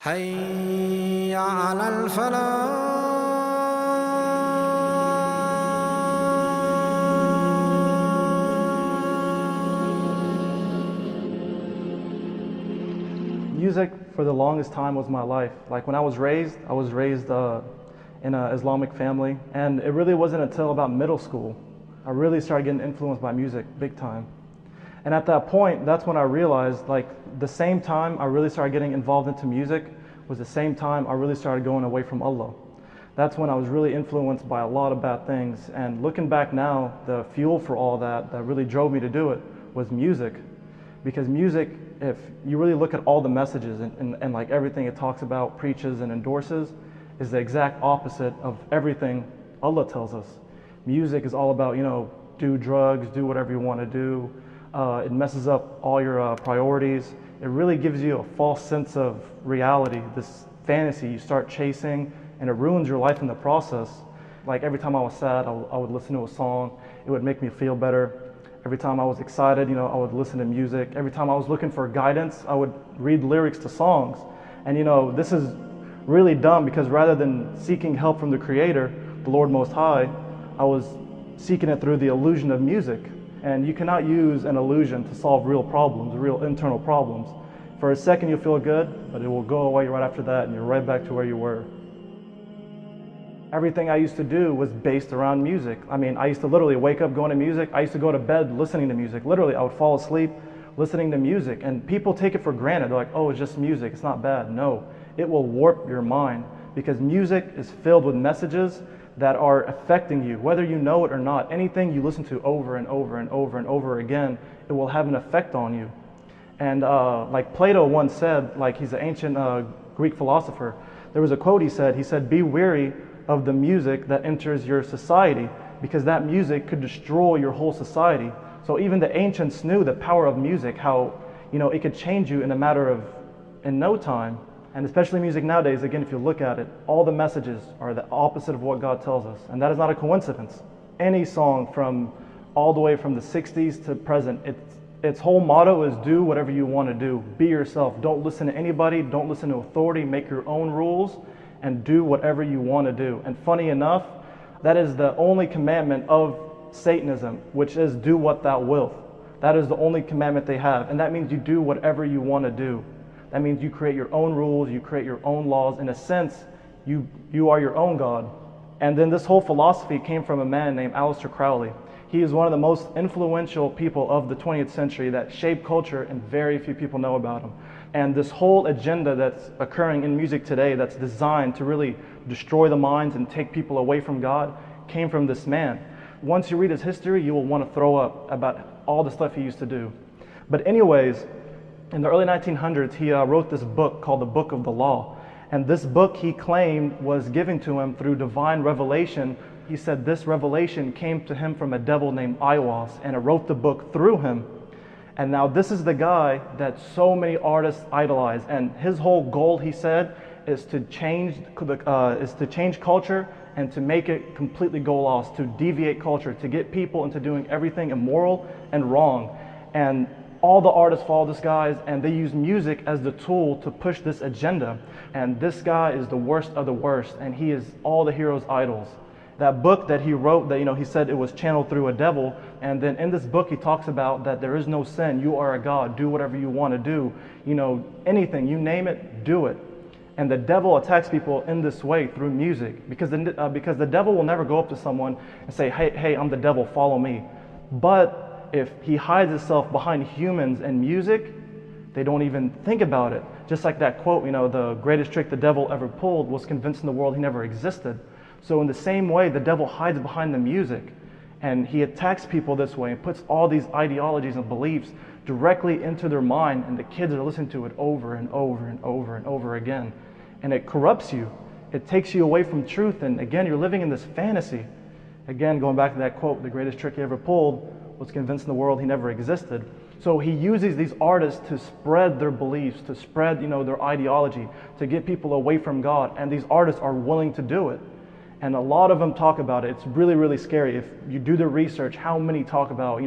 حي على الفلاح. Music for the longest time was my life. Like when I was raised in an Islamic family, and it really wasn't until about middle school I really started getting influenced by music big time. And at that point, that's when I realized, like, the same time I really started getting involved into music was the same time I really started going away from Allah. That's when I was really influenced by a lot of bad things. And looking back now, the fuel for all that really drove me to do it was music. Because music, if you really look at all the messages and like everything it talks about, preaches and endorses, is the exact opposite of everything Allah tells us. Music is all about, do drugs, do whatever you want to do. It messes up all your priorities. It really gives you a false sense of reality, this fantasy you start chasing, and it ruins your life in the process. Like every time I was sad, I would listen to a song. It would make me feel better. Every time I was excited, I would listen to music. Every time I was looking for guidance, I would read lyrics to songs. And this is really dumb because rather than seeking help from the Creator, the Lord Most High, I was seeking it through the illusion of music. And you cannot use an illusion to solve real problems, real internal problems. For a second you'll feel good, but it will go away right after that and you're right back to where you were. Everything I used to do was based around music. I mean, I used to literally wake up going to music. I used to go to bed listening to music. Literally, I would fall asleep listening to music. And people take it for granted. They're like, oh, it's just music. It's not bad. No, it will warp your mind because music is filled with messages that are affecting you, whether you know it or not. Anything you listen to over and over and over and over again, it will have an effect on you. And like Plato once said, like he's an ancient Greek philosopher, there was a quote he said, be weary of the music that enters your society because that music could destroy your whole society. So even the ancients knew the power of music, how it could change you in no time. And especially music nowadays, again, if you look at it, all the messages are the opposite of what God tells us. And that is not a coincidence. Any song from all the way from the 60s to present, its whole motto is do whatever you want to do. Be yourself. Don't listen to anybody. Don't listen to authority. Make your own rules and do whatever you want to do. And funny enough, that is the only commandment of Satanism, which is do what thou wilt. That is the only commandment they have. And that means you do whatever you want to do. That means you create your own rules, you create your own laws. In a sense, you are your own God. And then this whole philosophy came from a man named Aleister Crowley. He is one of the most influential people of the 20th century that shaped culture, and very few people know about him. And this whole agenda that's occurring in music today that's designed to really destroy the minds and take people away from God came from this man. Once you read his history, you will want to throw up about all the stuff he used to do. But anyways, in the early 1900s, he wrote this book called the Book of the Law. And this book he claimed was given to him through divine revelation. He said this revelation came to him from a devil named Aiwass, and it wrote the book through him. And now this is the guy that so many artists idolize. And his whole goal, he said, is to change culture and to make it completely go lost, to deviate culture, to get people into doing everything immoral and wrong. And all the artists follow this guy, and they use music as the tool to push this agenda. And this guy is the worst of the worst, and he is all the heroes' idols. That book that he wrote, that he said it was channeled through a devil, and then in this book he talks about that there is no sin. You are a God. Do whatever you want to do. Anything, you name it, do it. And the devil attacks people in this way through music, because the devil will never go up to someone and say, hey, I'm the devil, follow me. But if he hides himself behind humans and music, they don't even think about it. Just like that quote, the greatest trick the devil ever pulled was convincing the world he never existed. So in the same way, the devil hides behind the music, and he attacks people this way and puts all these ideologies and beliefs directly into their mind, and the kids are listening to it over and over and over and over again. And it corrupts you. It takes you away from truth, and again, you're living in this fantasy. Again, going back to that quote, the greatest trick he ever pulled was convincing the world he never existed. So he uses these artists to spread their beliefs, to spread their ideology, to get people away from God, and these artists are willing to do it. And a lot of them talk about it. It's really, really scary. If you do the research, how many talk about,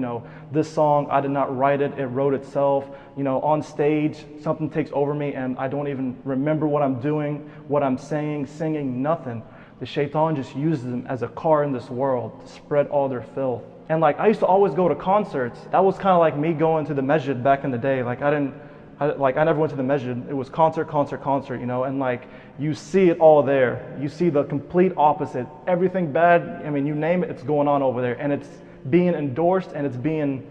this song, I did not write it, it wrote itself. On stage, something takes over me and I don't even remember what I'm doing, what I'm saying, singing, nothing. The shaitan just uses them as a car in this world to spread all their filth. And I used to always go to concerts. That was kind of like me going to the masjid back in the day. I never went to the masjid. It was concert, and you see it all there. You see the complete opposite. Everything bad, you name it, it's going on over there. And it's being endorsed and it's being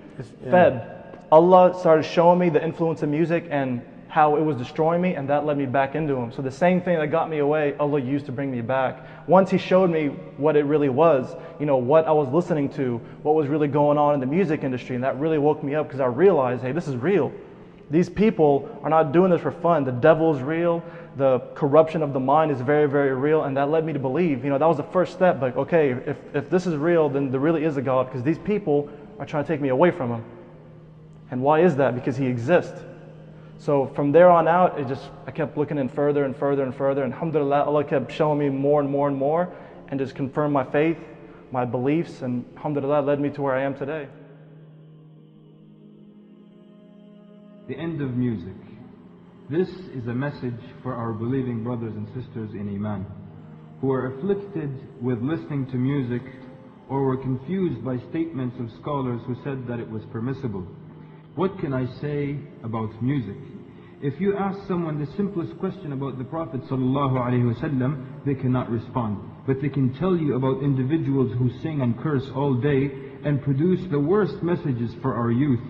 fed. Allah started showing me the influence of music and how it was destroying me, and that led me back into Him. So the same thing that got me away, Allah used to bring me back. Once He showed me what it really was, what I was listening to, what was really going on in the music industry, and that really woke me up because I realized, hey, this is real. These people are not doing this for fun. The devil is real. The corruption of the mind is very, very real. And that led me to believe, that was the first step. Okay, if this is real, then there really is a God, because these people are trying to take me away from Him. And why is that? Because He exists. So from there on out, I kept looking in further and further and further. And alhamdulillah, Allah kept showing me more and more and more, and just confirmed my faith, my beliefs, and alhamdulillah led me to where I am today. The end of music. This is a message for our believing brothers and sisters in Iman, who are afflicted with listening to music or were confused by statements of scholars who said that it was permissible. What can I say about music? If you ask someone the simplest question about the Prophet ﷺ, they cannot respond. But they can tell you about individuals who sing and curse all day and produce the worst messages for our youth,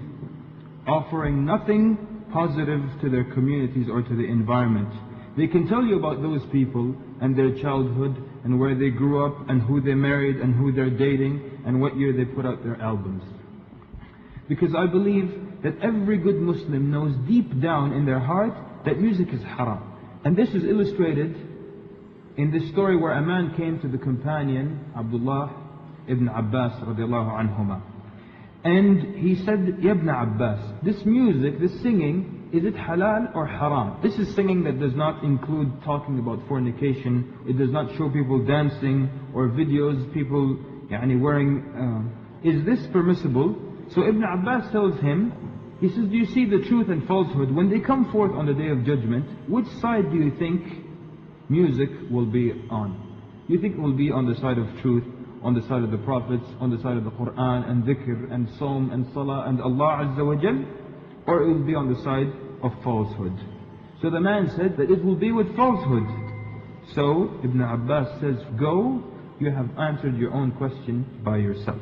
offering nothing positive to their communities or to the environment. They can tell you about those people and their childhood and where they grew up and who they married and who they're dating and what year they put out their albums. Because I believe that every good Muslim knows deep down in their heart that music is haram. And this is illustrated in this story where a man came to the companion, Abdullah ibn Abbas radiallahu anhuma. And he said, Ya ibn Abbas, this music, this singing, is it halal or haram? This is singing that does not include talking about fornication. It does not show people dancing or videos, people wearing... is this permissible? So Ibn Abbas tells him, he says, do you see the truth and falsehood? When they come forth on the Day of Judgment, which side do you think music will be on? You think it will be on the side of truth, on the side of the prophets, on the side of the Quran and dhikr and Psalm and Salah and Allah Azza wa Jal? Or it will be on the side of falsehood? So the man said that it will be with falsehood. So Ibn Abbas says, go, you have answered your own question by yourself.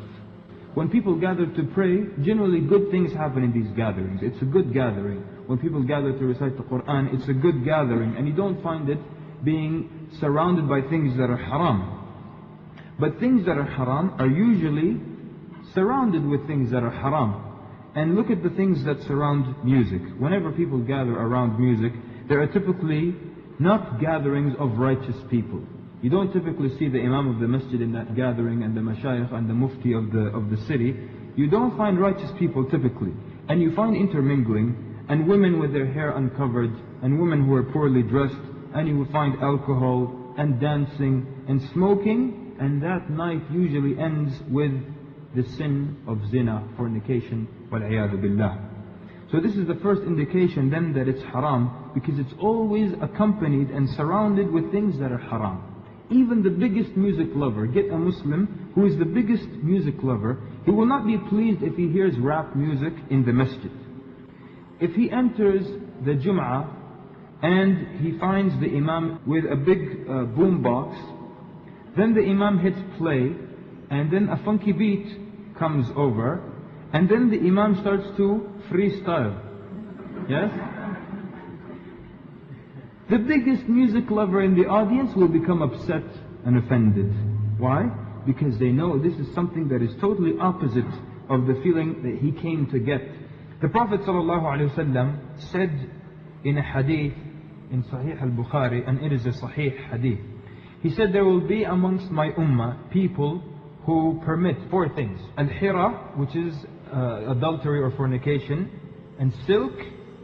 When people gather to pray, generally good things happen in these gatherings. It's a good gathering. When people gather to recite the Quran, it's a good gathering. And you don't find it being surrounded by things that are haram. But things that are haram are usually surrounded with things that are haram. And look at the things that surround music. Whenever people gather around music, there are typically not gatherings of righteous people. You don't typically see the Imam of the Masjid in that gathering and the Mashayikh and the Mufti of the city. You don't find righteous people typically. And you find intermingling and women with their hair uncovered and women who are poorly dressed, and you will find alcohol and dancing and smoking, and that night usually ends with the sin of zina, fornication, wal-'iyadhu billah. So this is the first indication then that it's haram, because it's always accompanied and surrounded with things that are haram. Even the biggest music lover, get a Muslim who is the biggest music lover, he will not be pleased if he hears rap music in the masjid. If he enters the Jum'ah and he finds the Imam with a big boom box, then the Imam hits play, and then a funky beat comes over, and then the Imam starts to freestyle. Yes? The biggest music lover in the audience will become upset and offended. Why? Because they know this is something that is totally opposite of the feeling that he came to get. The Prophet ﷺ said in a hadith in Sahih al-Bukhari, and it is a Sahih hadith. He said, there will be amongst my ummah people who permit four things. Al-hira, which is adultery or fornication, and silk,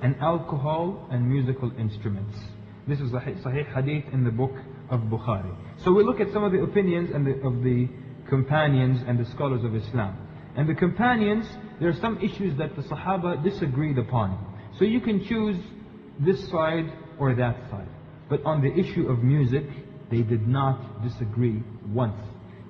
and alcohol, and musical instruments. This is a Sahih hadith in the book of Bukhari. So we look at some of the opinions of the companions and the scholars of Islam. And the companions, there are some issues that the Sahaba disagreed upon. So you can choose this side or that side. But on the issue of music, they did not disagree once.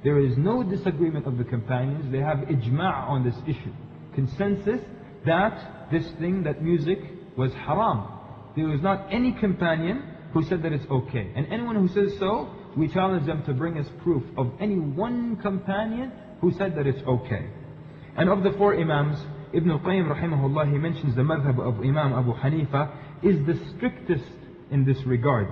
There is no disagreement of the companions. They have ijma' on this issue. Consensus that this thing, that music was haram. There was not any companion who said that it's okay. And anyone who says so, we challenge them to bring us proof of any one companion who said that it's okay. And of the four Imams, Ibn al-Qayyim rahimahullah, he mentions the madhab of Imam Abu Hanifa is the strictest in this regard.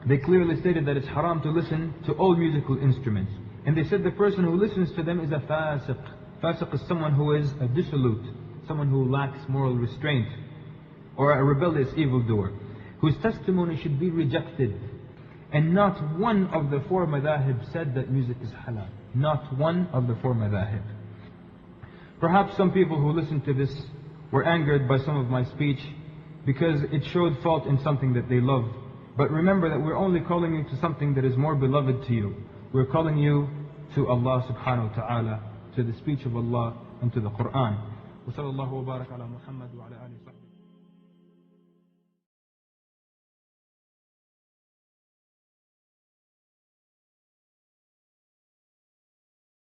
They clearly stated that it's haram to listen to all musical instruments. And they said the person who listens to them is a fasiq. Fasiq is someone who is a dissolute, someone who lacks moral restraint, or a rebellious evildoer, whose testimony should be rejected. And not one of the four madhahib said that music is halal. Not one of the four madhahib. Perhaps some people who listened to this were angered by some of my speech because it showed fault in something that they love. But remember that we're only calling you to something that is more beloved to you. We're calling you to Allah subhanahu wa ta'ala, to the speech of Allah and to the Quran. وصلى الله وبارك على محمد وعلى آله وصحبه.